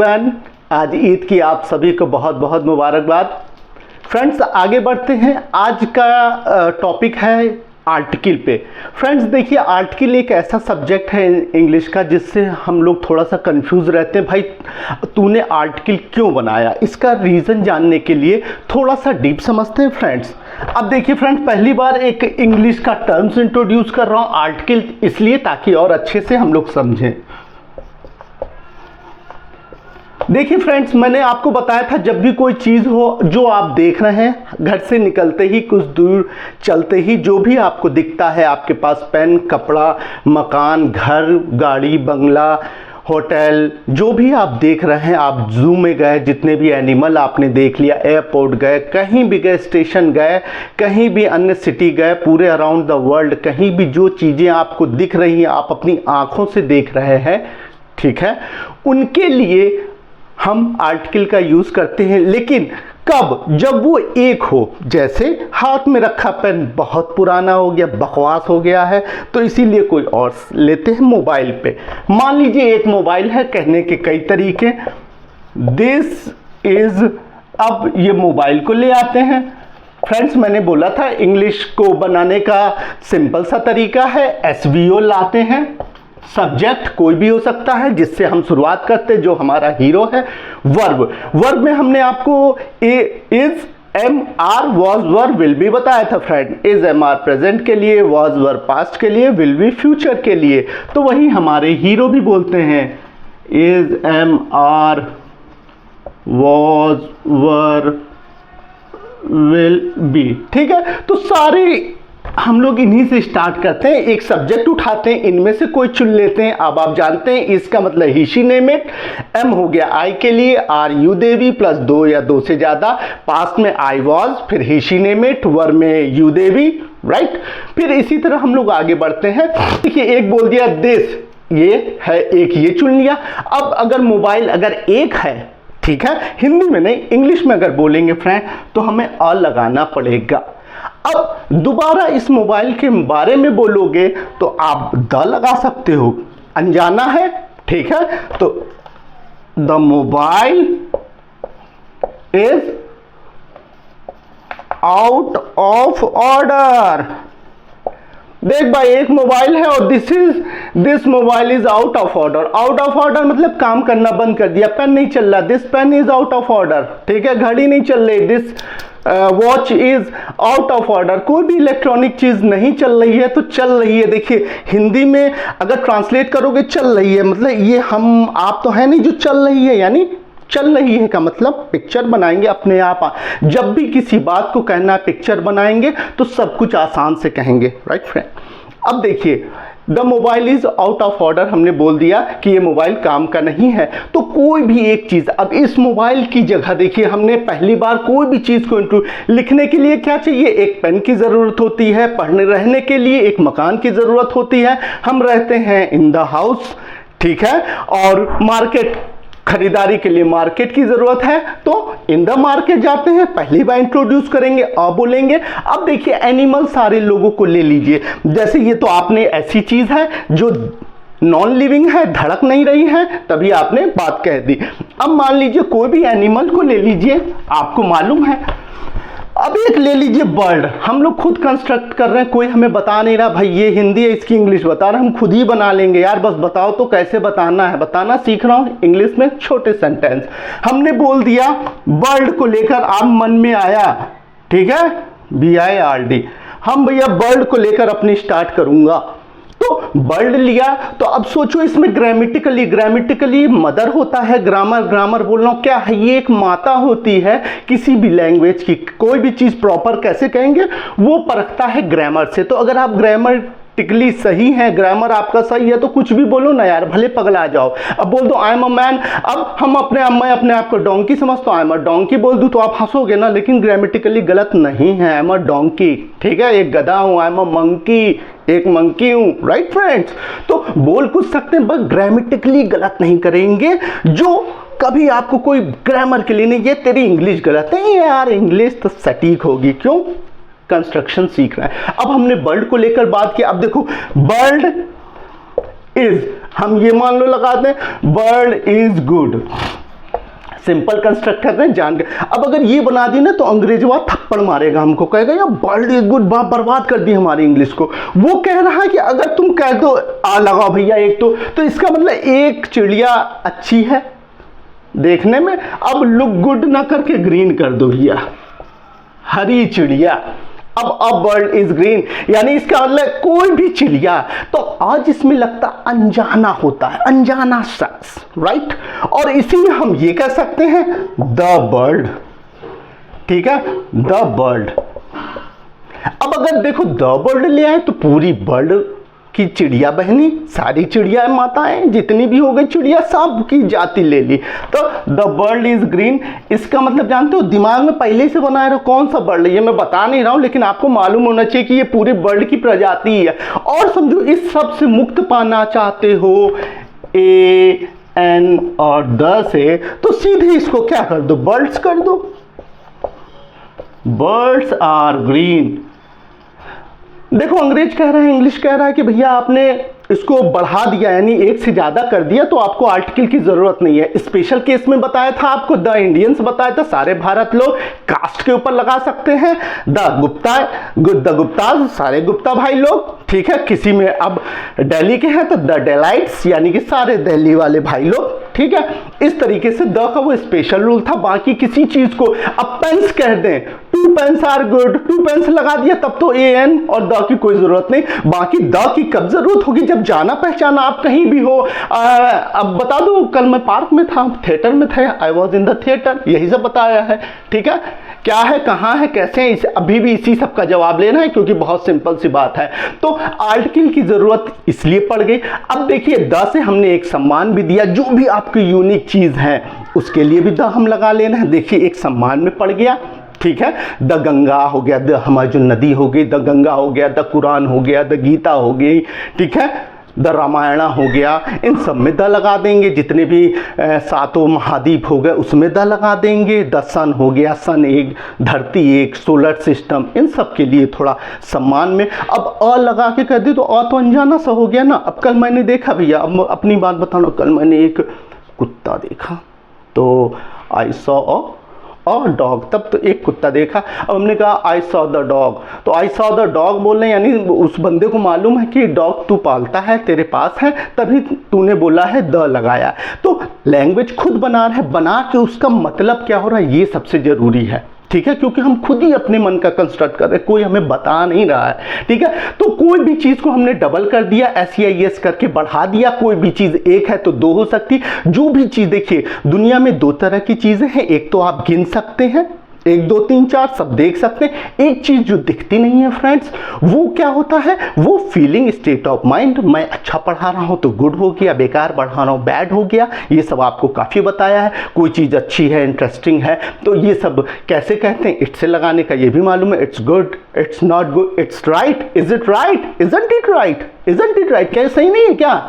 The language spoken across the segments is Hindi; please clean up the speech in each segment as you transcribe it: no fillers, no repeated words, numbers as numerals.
आज ईद की आप सभी को बहुत बहुत मुबारकबाद। फ्रेंड्स, आगे बढ़ते हैं। आज का टॉपिक है आर्टिकल पे। फ्रेंड्स देखिए, आर्टिकल एक ऐसा सब्जेक्ट है इंग्लिश का जिससे हम लोग थोड़ा सा कंफ्यूज रहते हैं। भाई तूने आर्टिकल क्यों बनाया, इसका रीज़न जानने के लिए थोड़ा सा डीप समझते हैं फ्रेंड्स। अब देखिए फ्रेंड्स, पहली बार एक इंग्लिश का टर्म्स इंट्रोड्यूस कर रहा हूँ आर्टिकल, इसलिए ताकि और अच्छे से हम लोग समझें। देखिए फ्रेंड्स, मैंने आपको बताया था जब भी कोई चीज़ हो जो आप देख रहे हैं, घर से निकलते ही कुछ दूर चलते ही जो भी आपको दिखता है, आपके पास पेन, कपड़ा, मकान, घर, गाड़ी, बंगला, होटल, जो भी आप देख रहे हैं, आप जू में गए, जितने भी एनिमल आपने देख लिया, एयरपोर्ट गए, कहीं भी गए, स्टेशन गए, कहीं भी अन्य सिटी गए, पूरे अराउंड द वर्ल्ड कहीं भी जो चीज़ें आपको दिख रही हैं, आप अपनी आँखों से देख रहे हैं, ठीक है, उनके लिए हम आर्टिकल का यूज़ करते हैं। लेकिन कब? जब वो एक हो। जैसे हाथ में रखा पेन बहुत पुराना हो गया, बकवास हो गया है, तो इसीलिए कोई और लेते हैं मोबाइल पे। मान लीजिए एक मोबाइल है, कहने के कई तरीके। दिस इज, अब ये मोबाइल को ले आते हैं। फ्रेंड्स, मैंने बोला था इंग्लिश को बनाने का सिंपल सा तरीका है, SVO लाते हैं। सब्जेक्ट कोई भी हो सकता है, जिससे हम शुरुआत करते हैं, जो हमारा हीरो है। वर्ब में हमने आपको is, am, are, was, were, will be बताया था friend. Is am are present के लिए, वॉज वर पास्ट के लिए, विल बी फ्यूचर के लिए। तो वही हमारे हीरो भी बोलते हैं, is am are was were will be. ठीक है, तो सारे हम लोग इन्हीं से स्टार्ट करते हैं। एक सब्जेक्ट उठाते हैं, इनमें से कोई चुन लेते हैं। अब आप जानते हैं इसका मतलब ही, शी, नेम इट। एम हो गया आई के लिए, आर यू देवी प्लस दो या दो से ज्यादा, पास्ट में आई वॉज, फिर ही, शी, नेम इट, वर में यू देवी, राइट। फिर इसी तरह हम लोग आगे बढ़ते हैं। देखिए, एक बोल दिया दिस, ये है एक, ये चुन लिया। अब अगर मोबाइल अगर एक है, ठीक है, हिंदी में नहीं इंग्लिश में अगर बोलेंगे फ्रेंड, तो हमें अ लगाना पड़ेगा। अब दोबारा इस मोबाइल के बारे में बोलोगे तो आप द लगा सकते हो, अनजाना है, ठीक है। तो the mobile is out of order. देख भाई, एक मोबाइल है और this mobile is out of order. Out of order मतलब काम करना बंद कर दिया, पेन नहीं चल रहा, this pen is out of order, ठीक है। घड़ी नहीं चल रही, this watch is out of order. कोई भी इलेक्ट्रॉनिक चीज नहीं चल रही है तो चल रही है। देखिए, हिंदी में अगर ट्रांसलेट करोगे चल रही है, मतलब ये हम आप तो है नहीं जो चल रही है, यानी चल रही है का मतलब पिक्चर बनाएंगे अपने आप। जब भी किसी बात को कहना है पिक्चर बनाएंगे तो सब कुछ आसान से कहेंगे, राइट फ्रेंड। अब देखिए, the mobile is out of order, हमने बोल दिया कि ये मोबाइल काम का नहीं है। तो कोई भी एक चीज, अब इस मोबाइल की जगह देखिए, हमने पहली बार कोई भी चीज को लिखने के लिए क्या चाहिए, एक पेन की जरूरत होती है, पढ़ने रहने के लिए एक मकान की जरूरत होती है, हम रहते हैं इन द हाउस, ठीक है। और मार्केट, खरीदारी के लिए मार्केट की जरूरत है, तो इन द मार्केट जाते हैं। पहली बार इंट्रोड्यूस करेंगे, अब बोलेंगे। अब देखिए, एनिमल सारे लोगों को ले लीजिए। जैसे ये तो आपने ऐसी चीज है जो नॉन लिविंग है, धड़क नहीं रही है, तभी आपने बात कह दी। अब मान लीजिए कोई भी एनिमल को ले लीजिए, आपको मालूम है। अब एक ले लीजिए बर्ड, हम लोग खुद कंस्ट्रक्ट कर रहे हैं, कोई हमें बता नहीं रहा भाई ये हिंदी है इसकी इंग्लिश बता रहे, हम खुद ही बना लेंगे। यार बस बताओ तो कैसे बताना है, बताना सीख रहा हूँ इंग्लिश में, छोटे सेंटेंस। हमने बोल दिया बर्ड को लेकर, आप मन में आया, ठीक है, BIRD, हम भैया बर्ड को लेकर अपनी स्टार्ट करूंगा। तो बर्ड लिया, तो अब सोचो इसमें ग्रामेटिकली मदर होता है, ग्रामर बोल रहा हूं, क्या है ये, एक माता होती है किसी भी लैंग्वेज की। कोई भी चीज प्रॉपर कैसे कहेंगे वो परखता है ग्रामर से। तो अगर आप ग्रामेटिकली सही है, ग्रामर आपका सही है, तो कुछ भी बोलो ना यार, भले पगला जाओ। अब बोल दो आई एम अ मैन, अब मैं अपने आप को डोंकी समझता हूँ, आई एम अ डोंकी बोल दूं तो आप हंसोगे ना, लेकिन ग्रामेटिकली गलत नहीं है, आई एम अ डोंकी, ठीक है। एक गधा हूं, आई एम अ मंकी, एक मंकी हूं, राइट फ्रेंड्स। तो बोल कुछ सकते हैं, बस ग्रामेटिकली गलत नहीं करेंगे। जो कभी आपको कोई ग्रामर के लिए नहीं, ये तेरी इंग्लिश गलत है, यार इंग्लिश तो सटीक होगी, क्यों, कंस्ट्रक्शन सीख रहा है। अब हमने बर्ड को लेकर बात की। अब देखो, बर्ड इज, हम ये मान लो लगाते हैं bird is good, simple constructor है, जान के। अब अगर ये बना दी ना तो अंग्रेजवा थप्पड़ मारेगा हमको, कहेगा यार वर्ल्ड इज गुड, बर्बाद कर दी हमारी इंग्लिश को। वो कह रहा है कि अगर तुम कह दो आ लगाओ भैया एक तो इसका मतलब एक चिड़िया अच्छी है देखने में, अब लुक गुड ना करके ग्रीन कर दो भैया, हरी चिड़िया। अब वर्ल्ड इज ग्रीन, यानी इसका मतलब कोई भी चिड़िया, तो आज इसमें लगता अनजाना होता है, अनजाना शख्स, राइट। और इसी में हम ये कह सकते हैं द बर्ड, ठीक है, द बर्ड। अब अगर देखो द बर्ड ले आए तो पूरी बर्ड की चिड़िया बहनी, सारी चिड़िया माताएं जितनी भी हो गई चिड़िया, सब की जाति ले ली। तो द बर्ड इज ग्रीन, इसका मतलब जानते हो, दिमाग में पहले से बनाए रहो कौन सा बर्ड, ये मैं बता नहीं रहा हूं, लेकिन आपको मालूम होना चाहिए कि ये पूरे बर्ड की प्रजाति है। और समझो इस सब से मुक्त पाना चाहते हो ए एन और द से, तो सीधे इसको क्या कर दो, बर्ड्स कर दो। Birds are green. देखो अंग्रेज कह रहा है, इंग्लिश कह रहा है कि भैया आपने इसको बढ़ा दिया, यानी एक से ज्यादा कर दिया, तो आपको आर्टिकल की जरूरत नहीं है। स्पेशल केस में बताया था आपको, द इंडियंस बताया था, सारे भारत लोग कास्ट के ऊपर लगा सकते हैं। द गुप्ता सारे गुप्ता भाई लोग, ठीक है। किसी में अब दिल्ली के हैं तो द डेलाइट्स, यानी कि सारे दिल्ली वाले भाई लोग, ठीक है। इस तरीके से द का वो स्पेशल रूल था। बाकी किसी चीज को अब पेंस कह दें, 2 पेंस आर गुड, 2 पेंस लगा दिया तब तो ए एन और द की कोई जरूरत नहीं। बाकी द की कब जरूरत होगी, जब जाना पहचाना आप कहीं भी हो। अब बता दूं, कल मैं पार्क में था, थिएटर में था, I was in the theatre, यही सब बताया है, ठीक है। क्या है, कहाँ है, कैसे है, इसे अभी भी इसी सब का जवाब लेना है, क्योंकि बहुत सिंपल सी बात है। तो आर्टिकल की जरूरत इसलिए पड़ गई। अब देखिए द से हमने एक सम्मान भी दिया, जो भी आपकी यूनिक चीज है उसके लिए भी द हम लगा लेना है। देखिए एक सम्मान में पड़ गया, ठीक है। द गंगा हो गया, द हमारी जो नदी हो गई, द गंगा हो गया, द कुरान हो गया, द गीता हो गई, ठीक है, द रामायण हो गया, इन सब में द लगा देंगे। जितने भी 7 महाद्वीप हो गए उसमें द लगा देंगे। द सन हो गया, सन एक, धरती एक, सोलर सिस्टम, इन सब के लिए थोड़ा सम्मान में। अब अ लगा के कह दे तो अ तो अनजाना सा हो गया ना। अब कल मैंने देखा भैया, अब अपनी बात बताना, कल मैंने एक कुत्ता देखा, तो आई सॉ और डॉग, तब तो एक कुत्ता देखा। अब हमने कहा आई सॉ द डॉग, तो आई सॉ द डॉग बोल रहे हैं, यानी उस बंदे को मालूम है कि डॉग तू पालता है, तेरे पास है, तभी तूने बोला है द लगाया। तो लैंग्वेज खुद बना रहा है, बना के उसका मतलब क्या हो रहा है, ये सबसे जरूरी है, ठीक है। क्योंकि हम खुद ही अपने मन का कंस्ट्रक्ट कर रहे हैं, कोई हमें बता नहीं रहा है, ठीक है। तो कोई भी चीज को हमने डबल कर दिया, SEIS करके बढ़ा दिया। कोई भी चीज एक है तो 2 हो सकती। जो भी चीज, देखिए दुनिया में 2 तरह की चीजें हैं, एक तो आप गिन सकते हैं, 1 2 3 4 सब देख सकते हैं। एक चीज जो दिखती नहीं है फ्रेंड्स, वो क्या होता है, वो फीलिंग स्टेट ऑफ माइंड। मैं अच्छा पढ़ा रहा हूं तो गुड हो गया, बेकार पढ़ा रहा हूं बैड हो गया। ये सब आपको काफी बताया है। कोई चीज अच्छी है, इंटरेस्टिंग है, तो ये सब कैसे कहते हैं, इट्स से लगाने का ये भी मालूम है। It's good, it's not good, it's right, is it right, isn't it right, isn't it right, क्या ये सही नहीं है क्या,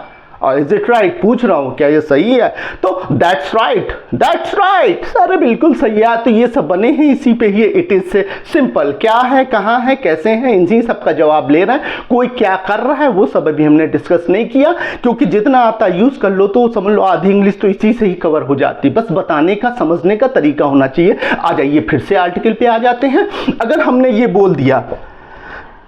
और इज इट राइट पूछ रहा हूं, क्या ये सही है, तो दैट्स राइट, दैट्स राइट, सारे बिल्कुल सही है। तो ये सब बने हैं इसी पे ही, इट इज से सिंपल, क्या है, कहाँ है, कैसे है, इन्हीं सब का जवाब ले रहे हैं। कोई क्या कर रहा है वो सब अभी हमने डिस्कस नहीं किया, क्योंकि जितना आता यूज कर लो तो समझ लो आधी इंग्लिश तो इसी से ही कवर हो जाती। बस बताने का, समझने का तरीका होना चाहिए। आ जाइए फिर से आर्टिकल पे आ जाते हैं। अगर हमने ये बोल दिया,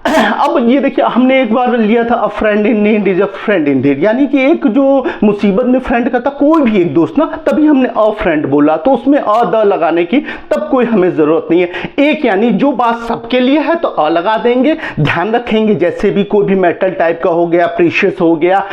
अब ये देखिए हमने एक बार लिया था, अ friend in need is a friend Indeed, यानी कि एक जो मुसीबत में फ्रेंड करता कोई भी एक दोस्त ना, तभी हमने अ फ्रेंड बोला, तो उसमें अ द लगाने की तब कोई हमें जरूरत नहीं है। एक यानी जो बात सबके लिए है तो अ लगा देंगे। ध्यान रखेंगे जैसे भी कोई भी मेटल टाइप का हो गया, प्रीशियस हो गया,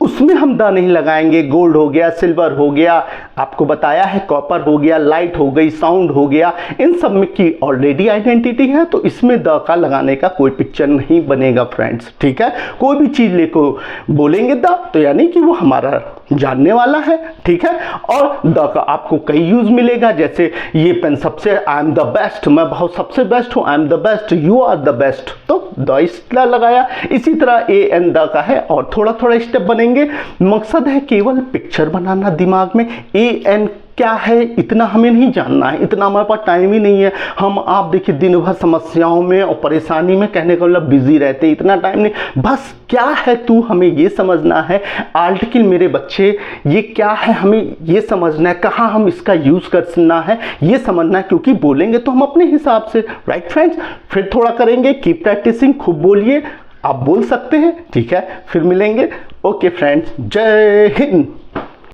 उसमें हम द नहीं लगाएंगे। गोल्ड हो गया, सिल्वर हो गया, आपको बताया है, कॉपर हो गया, लाइट हो गई, साउंड हो गया, इन सब में की ऑलरेडी आइडेंटिटी है, तो इसमें द का लगाने का कोई पिक्चर नहीं बनेगा फ्रेंड्स, ठीक है। कोई भी चीज लेको बोलेंगे द, तो यानी कि वो हमारा जानने वाला है, ठीक है। और द का आपको कई यूज मिलेगा, जैसे ये पेन सबसे, आई एम द बेस्ट, मैं बहुत सबसे बेस्ट हूं, I am the best, you are the best, तो द इसलिए लगाया। इसी तरह ए एन द का है, और थोड़ा थोड़ा स्टेप बनेंगे। मकसद है केवल पिक्चर बनाना दिमाग में। ए एन क्या है इतना हमें नहीं जानना है, इतना हमारे पास टाइम ही नहीं है। हम आप देखिए दिन भर समस्याओं में और परेशानी में, कहने का मतलब बिजी रहते हैं, इतना टाइम नहीं। बस क्या है तू, हमें ये समझना है आर्टिकल मेरे बच्चे ये क्या है, हमें ये समझना है, कहाँ हम इसका यूज़ करना है ये समझना है, क्योंकि बोलेंगे तो हम अपने हिसाब से। राइट फ्रेंड्स, फिर थोड़ा करेंगे, कीप प्रैक्टिसिंग, खूब बोलिए, आप बोल सकते हैं। ठीक है, फिर मिलेंगे। ओके फ्रेंड्स, जय हिंद।